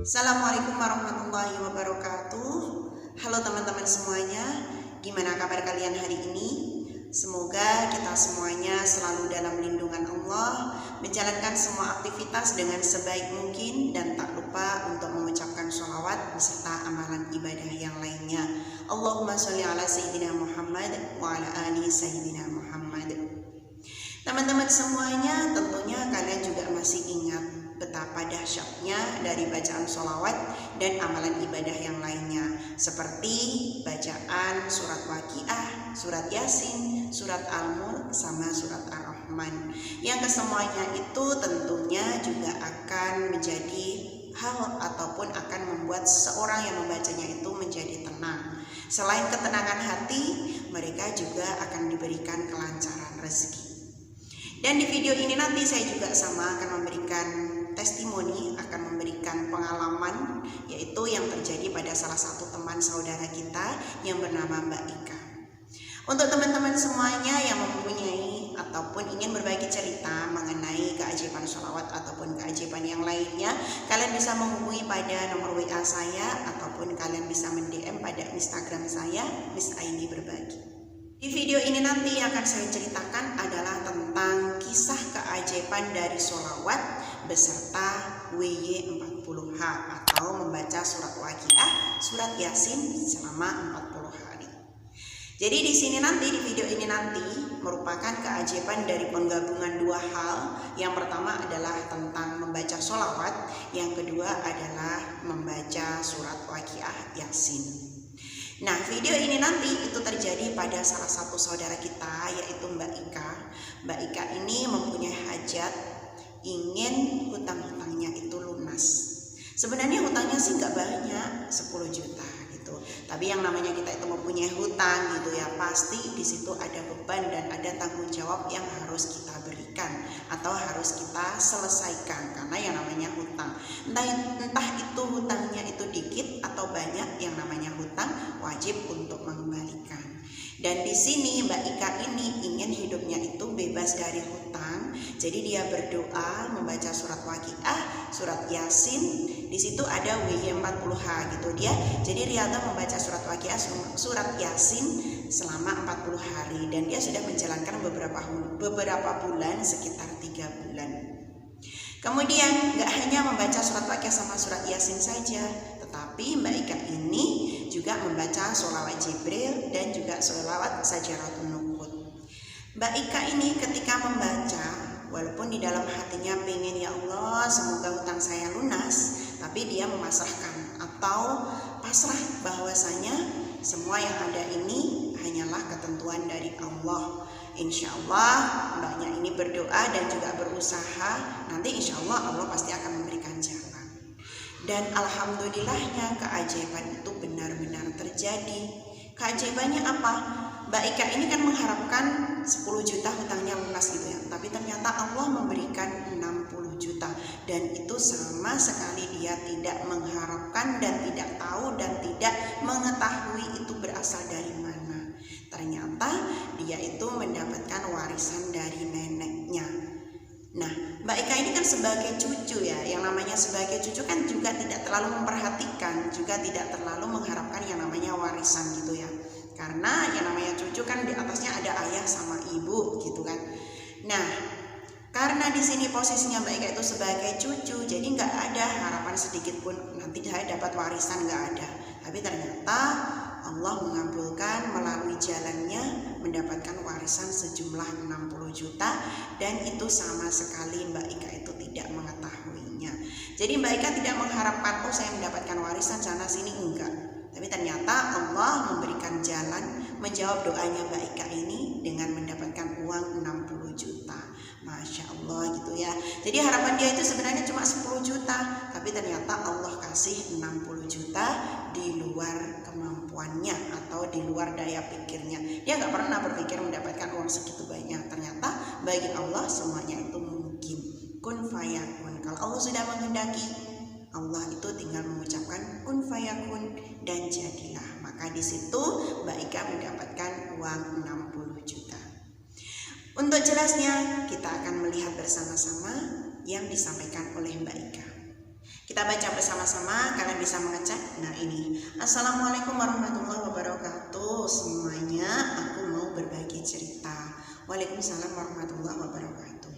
Assalamualaikum warahmatullahi wabarakatuh. Halo teman-teman semuanya, gimana kabar kalian hari ini? Semoga kita semuanya selalu dalam lindungan Allah, menjalankan semua aktivitas dengan sebaik mungkin, dan tak lupa untuk mengucapkan sholawat beserta amalan ibadah yang lainnya. Allahumma sholli ala sayyidina Muhammad wa ala ali sayyidina Muhammad. Teman-teman semuanya, tentunya kalian juga masih ingat betapa dahsyatnya dari bacaan sholawat dan amalan ibadah yang lainnya, seperti bacaan surat Waqiah, surat Yasin, surat Al-Mulk, sama surat Ar-Rahman. Yang kesemuanya itu tentunya juga akan menjadi hal ataupun akan membuat seorang yang membacanya itu menjadi tenang. Selain ketenangan hati, mereka juga akan diberikan kelancaran rezeki. Dan di video ini nanti saya juga sama akan memberikan testimoni, akan memberikan pengalaman, yaitu yang terjadi pada salah satu teman saudara kita yang bernama Mbak Ika. Untuk teman-teman semuanya yang mempunyai ataupun ingin berbagi cerita mengenai keajaiban sholawat ataupun keajaiban yang lainnya, kalian bisa menghubungi pada nomor WA saya ataupun kalian bisa mend-DM pada Instagram saya, Miss Aini Berbagi. Di video ini nanti yang akan saya ceritakan adalah tentang kisah keajaiban dari sholawat beserta WY40H atau membaca surat Waqiah, surat Yasin selama 40 hari. Jadi di sini nanti, di video ini nanti merupakan keajaiban dari penggabungan dua hal. Yang pertama adalah tentang membaca sholawat, yang kedua adalah membaca surat Waqiah, Yasin. Nah, video ini nanti itu terjadi pada salah satu saudara kita, yaitu Mbak Ika. Mbak Ika ini mempunyai hajat, ingin hutang-hutangnya itu lunas. Sebenarnya hutangnya sih nggak banyak, 10 juta gitu. Tapi yang namanya kita itu mempunyai hutang gitu ya, pasti di situ ada beban dan ada tanggung jawab yang harus kita berikan atau harus kita selesaikan, karena yang namanya hutang. Entah itu hutangnya itu dikit atau banyak, yang namanya hutang wajib untuk mengembalikan. Dan di sini Mbak Ika ini ingin hidupnya itu bebas dari hutang. Jadi dia berdoa membaca surat Waqiah, surat Yasin. Di situ ada WY40H gitu dia. Jadi riyadhah membaca surat Waqiah, surat Yasin selama 40 hari, dan dia sudah menjalankan beberapa bulan, sekitar 3 bulan. Kemudian gak hanya membaca surat Waqiah sama surat Yasin saja, tetapi Mbak Ika ini juga membaca sholawat Jibril dan juga sholawat Sajaratun Nuqut. Mbak Ika ini ketika membaca, walaupun di dalam hatinya pengen, ya Allah semoga hutang saya lunas, tapi dia memasrahkan atau pasrah bahwasanya semua yang ada ini hanyalah ketentuan dari Allah. Insya Allah mbaknya ini berdoa dan juga berusaha, nanti insya Allah Allah pasti akan memberikan jalan. Dan alhamdulillahnya keajaiban itu benar-benar terjadi. Keajaibannya apa? Mbak Ika ini kan mengharapkan 10 juta hutangnya lunas gitu ya, tapi ternyata Allah memberikan 60 juta, dan itu sama sekali dia tidak mengharapkan dan tidak tahu dan tidak mengetahui itu berasal dari mana. Ternyata dia itu mendapatkan warisan dari neneknya. Nah, Mbak Ika ini kan sebagai cucu ya, yang namanya sebagai cucu kan juga tidak terlalu memperhatikan, juga tidak terlalu mengharapkan yang namanya warisan gitu ya. Karena yang namanya cucu kan di atasnya ada ayah sama ibu gitu kan. Nah, karena di sini posisinya Mbak Ika itu sebagai cucu, jadi nggak ada harapan sedikit pun nanti dia dapat warisan, nggak ada. Tapi ternyata Allah mengabulkan melalui jalannya mendapatkan warisan sejumlah 60 juta, dan itu sama sekali Mbak Ika itu tidak mengetahuinya. Jadi Mbak Ika tidak mengharapkan, oh saya mendapatkan warisan sana sini, enggak. Tapi ternyata Allah memberikan jalan, menjawab doanya Mbak Ika ini dengan mendapatkan uang 60 juta. Masya Allah gitu ya. Jadi harapan dia itu sebenarnya cuma 10 juta, tapi ternyata Allah kasih 60 juta di luar kemampuannya atau di luar daya pikirnya. Dia nggak pernah berpikir mendapatkan uang segitu banyak. Ternyata bagi Allah semuanya itu mungkin. Kun fayakun. Kalau Allah sudah menghendaki, Allah itu tinggal mengucapkan kun fayakun dan jadilah. Maka di situ Mbak Ika mendapatkan uang 60 juta. Untuk jelasnya kita akan melihat bersama-sama yang disampaikan oleh Mbak Ika. Kita baca bersama-sama, kalian bisa mengecek. Nah ini, Assalamualaikum warahmatullahi wabarakatuh semuanya, aku mau berbagi cerita. Waalaikumsalam warahmatullahi wabarakatuh.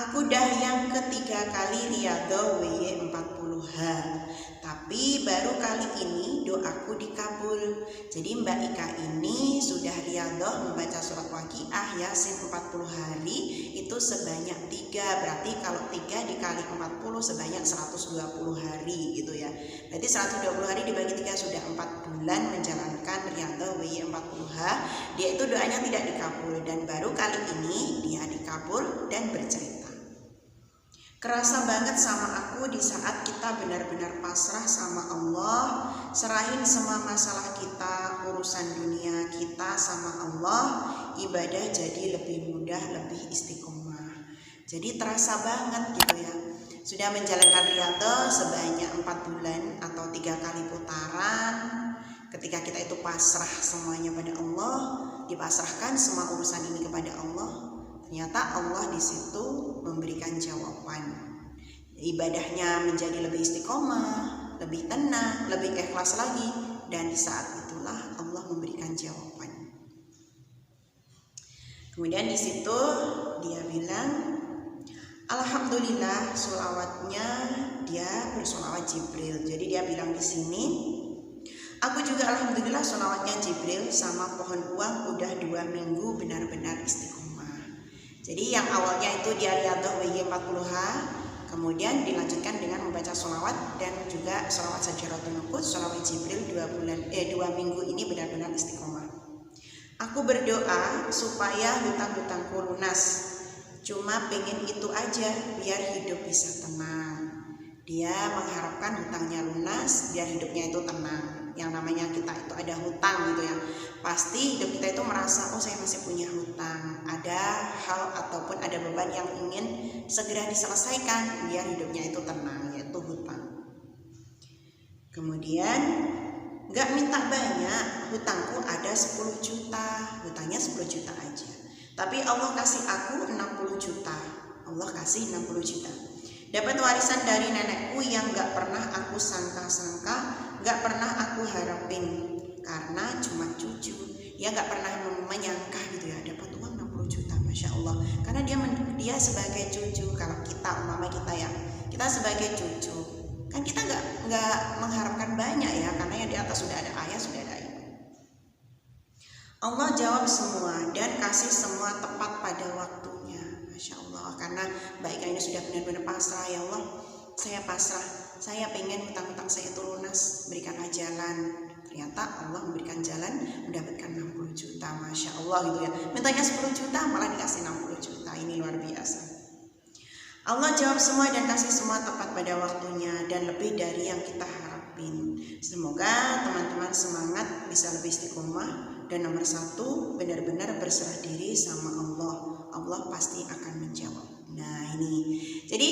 Aku dah yang ketiga kali riyadhah WY40H, tapi baru kali ini doaku dikabul. Jadi Mbak Ika ini sudah riyadhah membaca surat Waqiah Yasin 40 hari itu sebanyak 3. Berarti kalau 3 dikali 40 sebanyak 120 hari gitu ya. Berarti 120 hari dibagi 3 sudah 4 bulan menjalankan riyadhah WY40H. Dia itu doanya tidak dikabul dan baru kali ini dia dikabul dan bercerita. Kerasa banget sama aku di saat kita benar-benar pasrah sama Allah, serahin semua masalah kita, urusan dunia kita sama Allah, ibadah jadi lebih mudah, lebih istiqomah. Jadi terasa banget gitu ya. Sudah menjalankan riyadhah sebanyak 4 bulan atau 3 kali putaran. Ketika kita itu pasrah semuanya pada Allah, dipasrahkan semua urusan ini kepada Allah, ternyata Allah di situ memberikan jawaban. Ibadahnya menjadi lebih istiqomah, lebih tenang, lebih ikhlas lagi, dan di saat itulah Allah memberikan jawaban. Kemudian di situ dia bilang, alhamdulillah, sholawatnya dia bersolawat Jibril. Jadi dia bilang di sini, aku juga alhamdulillah sholawatnya Jibril sama pohon uang udah 2 minggu benar-benar istiqomah. Jadi yang awalnya itu dia riyadhah WY40H, kemudian dilanjutkan dengan membaca sholawat dan juga sholawat Sajaratul Nuqud, sholawat Jibril 2 minggu ini benar-benar istiqomah. Aku berdoa supaya hutang-hutangku lunas. Cuma pengen itu aja biar hidup bisa tenang. Dia mengharapkan hutangnya lunas biar hidupnya itu tenang. Yang namanya kita itu ada hutang gitu ya, pasti hidup kita itu merasa, oh saya masih punya hutang, ada hal ataupun ada beban yang ingin segera diselesaikan biar hidupnya itu tenang, yaitu hutang. Kemudian gak minta banyak, hutangku ada 10 juta, hutangnya 10 juta aja, tapi Allah kasih aku 60 juta, Allah kasih 60 juta. Dapat warisan dari nenekku yang gak pernah aku sangka-sangka, gak pernah aku harapin, karena cuma cucu. Dia gak pernah menyangka gitu ya, dapat uang 60 juta, Masya Allah. Karena dia sebagai cucu, kalau kita umpama kita ya, kita sebagai cucu, kan kita gak mengharapkan banyak ya, karena yang di atas sudah ada ayah, sudah ada ibu. Allah jawab semua dan kasih semua tepat pada waktunya. Masya Allah, karena Mbak Ika ini sudah benar-benar pasrah. Ya Allah, saya pasrah, saya pengen hutang-hutang saya itu lunas, berikanlah jalan. Ternyata Allah memberikan jalan, mendapatkan 60 juta, Masya Allah gitu ya. Mintanya 10 juta, malah dikasih 60 juta, ini luar biasa. Allah jawab semua dan kasih semua tepat pada waktunya dan lebih dari yang kita harapin. Semoga teman-teman semangat bisa lebih istiqomah, dan nomor 1 benar-benar berserah diri sama Allah. Allah pasti akan menjawab. Nah ini, jadi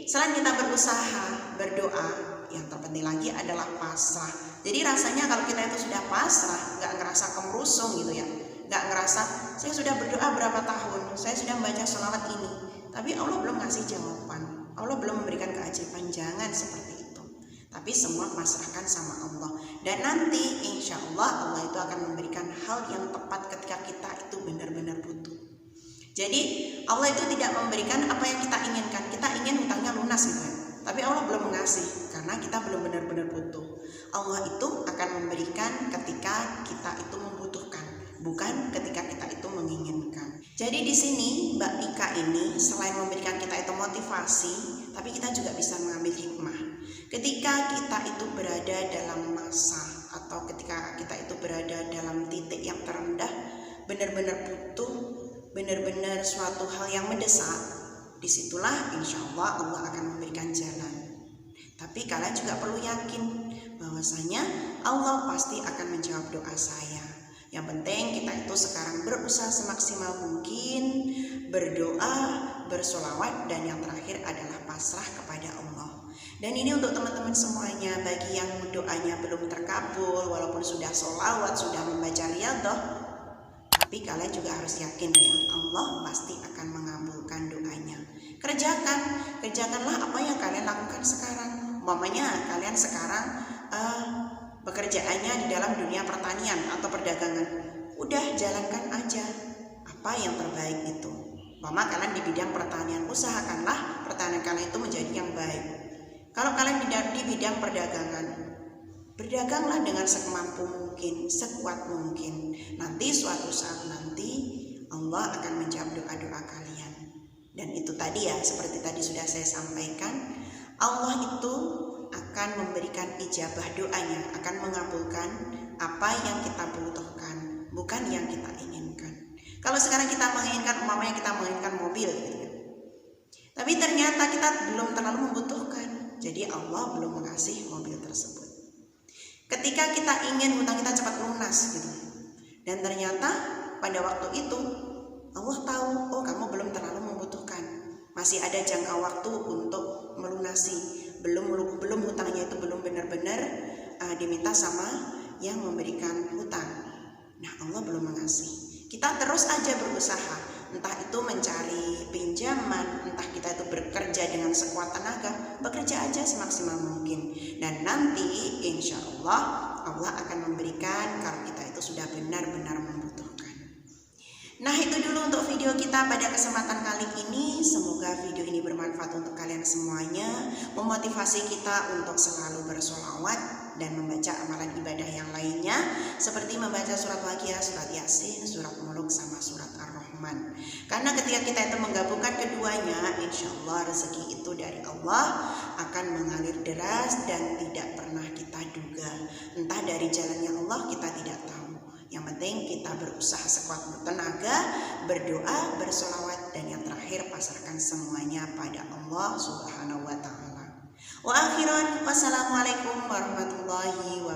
selain kita berusaha, berdoa, yang terpenting lagi adalah pasrah. Jadi rasanya kalau kita itu sudah pasrah, gak ngerasa kemerusung gitu ya, gak ngerasa saya sudah berdoa berapa tahun, saya sudah membaca sholawat ini, tapi Allah belum ngasih jawaban, Allah belum memberikan keajaiban. Jangan seperti itu, tapi semua pasrahkan sama Allah. Dan nanti insya Allah Allah itu akan memberikan hal yang tepat ketika kita itu benar-benar butuh. Jadi Allah itu tidak memberikan apa yang kita inginkan. Kita ingin hutangnya lunas gitu ya, tapi Allah belum mengasih karena kita belum benar-benar butuh. Allah itu akan memberikan ketika kita itu membutuhkan, bukan ketika kita itu menginginkan. Jadi di sini Mbak Ika ini selain memberikan kita itu motivasi, tapi kita juga bisa mengambil hikmah. Ketika kita itu berada dalam masa atau ketika kita itu berada dalam titik yang terendah, benar-benar butuh, benar-benar suatu hal yang mendesak, disitulah insya Allah Allah akan memberikan jalan. Tapi kalian juga perlu yakin bahwasanya Allah pasti akan menjawab doa saya. Yang penting kita itu sekarang berusaha semaksimal mungkin, berdoa, bersolawat, dan yang terakhir adalah pasrah kepada Allah. Dan ini untuk teman-teman semuanya, bagi yang doanya belum terkabul, walaupun sudah sholawat, sudah membaca riyadhah, Tapi kalian juga harus yakin ya, Allah pasti akan mengabulkan doanya. Kerjakanlah apa yang kalian lakukan sekarang. Umpamanya kalian sekarang pekerjaannya di dalam dunia pertanian atau perdagangan. Udah jalankan aja apa yang terbaik itu. Umpama kalian di bidang pertanian, usahakanlah pertanian kalian itu menjadi yang baik. Kalau kalian di bidang perdagangan, berdaganglah dengan semampu mungkin, sekuat mungkin. Nanti suatu saat nanti Allah akan menjawab doa-doa kalian. Dan itu tadi ya, seperti tadi sudah saya sampaikan, Allah itu akan memberikan ijabah doanya, akan mengabulkan apa yang kita butuhkan, bukan yang kita inginkan. Kalau sekarang kita menginginkan, umpamanya kita menginginkan mobil gitu ya, tapi ternyata kita belum terlalu membutuhkan, jadi Allah belum mengasih mobil tersebut. Ketika kita ingin hutang kita cepat lunas gitu, dan ternyata pada waktu itu Allah tahu, oh kamu belum terlalu membutuhkan, masih ada jangka waktu untuk melunasi, belum hutangnya itu belum benar-benar diminta sama yang memberikan hutang. Nah Allah belum mengasih. Kita terus aja berusaha, entah itu mencari pinjaman, entah kita itu bekerja dengan sekuat tenaga, bekerja aja semaksimal mungkin. Dan nanti insya Allah akan memberikan kalau kita itu sudah benar-benar membutuhkan. Nah itu dulu untuk video kita pada kesempatan kali ini. Semoga video ini bermanfaat untuk kalian semuanya, memotivasi kita untuk selalu bersolawat dan membaca amalan ibadah yang lainnya, seperti membaca surat Waqiah, surat Yasin, surat Mulk, sama surat Ar-Rahman. Karena ketika kita itu menggabungkan keduanya, insya Allah rezeki itu dari Allah akan mengalir deras dan tidak pernah kita duga. Entah dari jalannya Allah kita tidak tahu. Yang penting kita berusaha sekuat tenaga, berdoa, bersolawat, dan yang terakhir pasarkan semuanya pada Allah Subhanahu wa Ta'ala. Wa akhiran, wassalamualaikum warahmatullahi wabarakatuh.